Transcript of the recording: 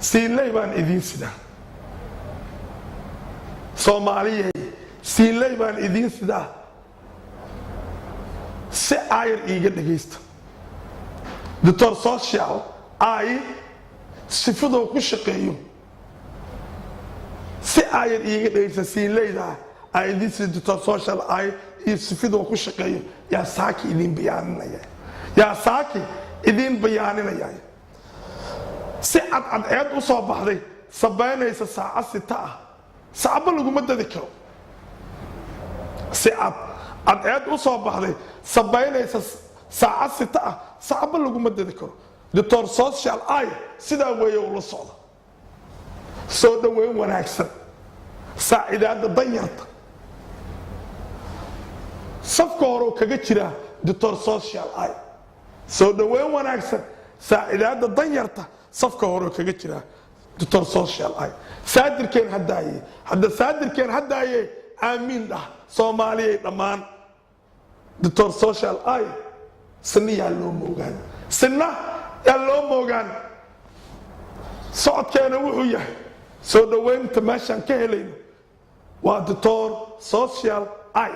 siinley baan idiin sidaa Soomaaliyeed siinley baan idiin sidaa si ayr iiga dhageysta Dr. Social ay sifadoo ku shaqeeyo si ayr iiga dhageysta siinleyda ay idiin sida Dr. Social ay sifadoo ku shaqeeyo yaa saaki idiin bayaaninaya yaa saaki idiin bayaaninaya si cad u soo baxday sabaynaysa saacad sita ah saacaba laguma dadi karo si cad u soo baxday sabaynaysa saacad sita ah saacaba laguma dadi karo Dr. Social ay sidaa weeye ula socda soo dhaweyn wanaagsan saacidaada danyarta safka hore kaga jira Dr. Social ay soo dhaweyn wanaagsan saacidaada danyarta safka hore kaga jira Dr. Social ay saadirkeen hadaaye aamin ah Soomaaliyeed dhamaan Dr. Social ay saniya loo moogaan socodkeena wuxuu yahay soo dhaweynta meeshan ka helayno waa Dr. Social ay